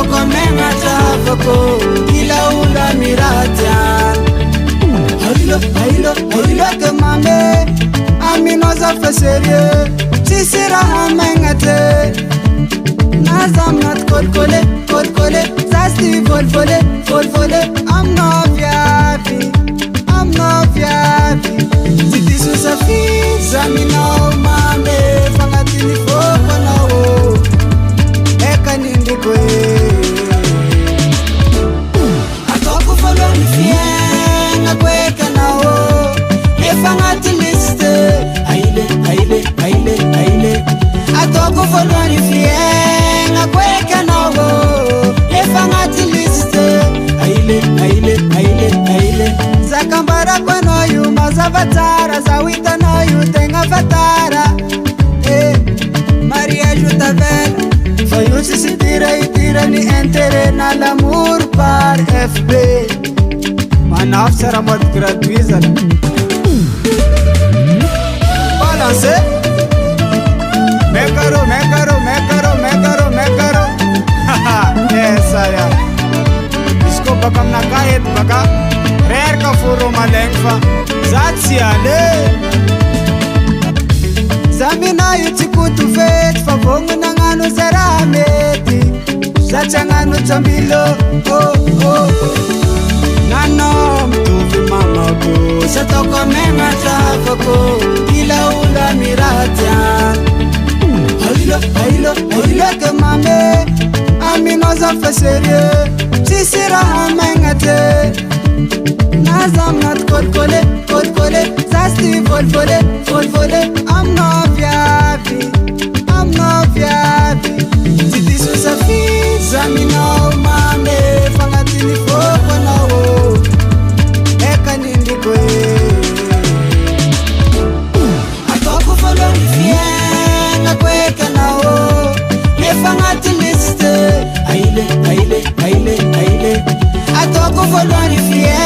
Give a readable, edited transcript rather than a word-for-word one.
toko menga tafako ila ula miratian Hailo ke mame amino za feserie Tisira amengate Nazam not kolkole Zasti volvole I'm no fiafi Ziti susafi Zamino mame Fangatini foko na wo Eka nindi kwe Atoku follow ni fienga kweka na wo Efangati liste Aile Atoku follow ni fienga kweka na wo Efangati liste Aile Zakambara kweno yu mazavatara Zawita no yu tenga fatara Maria juta vela Fayusi si tira ni entere na l'amour par FB Manaf sera mod gratuita Balance Mekaro Esa ya Isko bakam na kahit baka Rare ka furo malengfa Zatsiale Zamina yutikutu fet Favongu na ngano zarameti Zacha ngano chambilo Nano mtuvi mama ko Satoko menga tafako Ila ula miratian Hailo ke mame Amino za feserie Tisira amengate Nazam not kolkole Zasti volvole I'm no fiafi Ziti susafi Zamino mame Fangatini foko na wo Eka nindi kwe Atoku follow ni fienga kweka na wo Efangati liste Aile Atoku follow ni fienga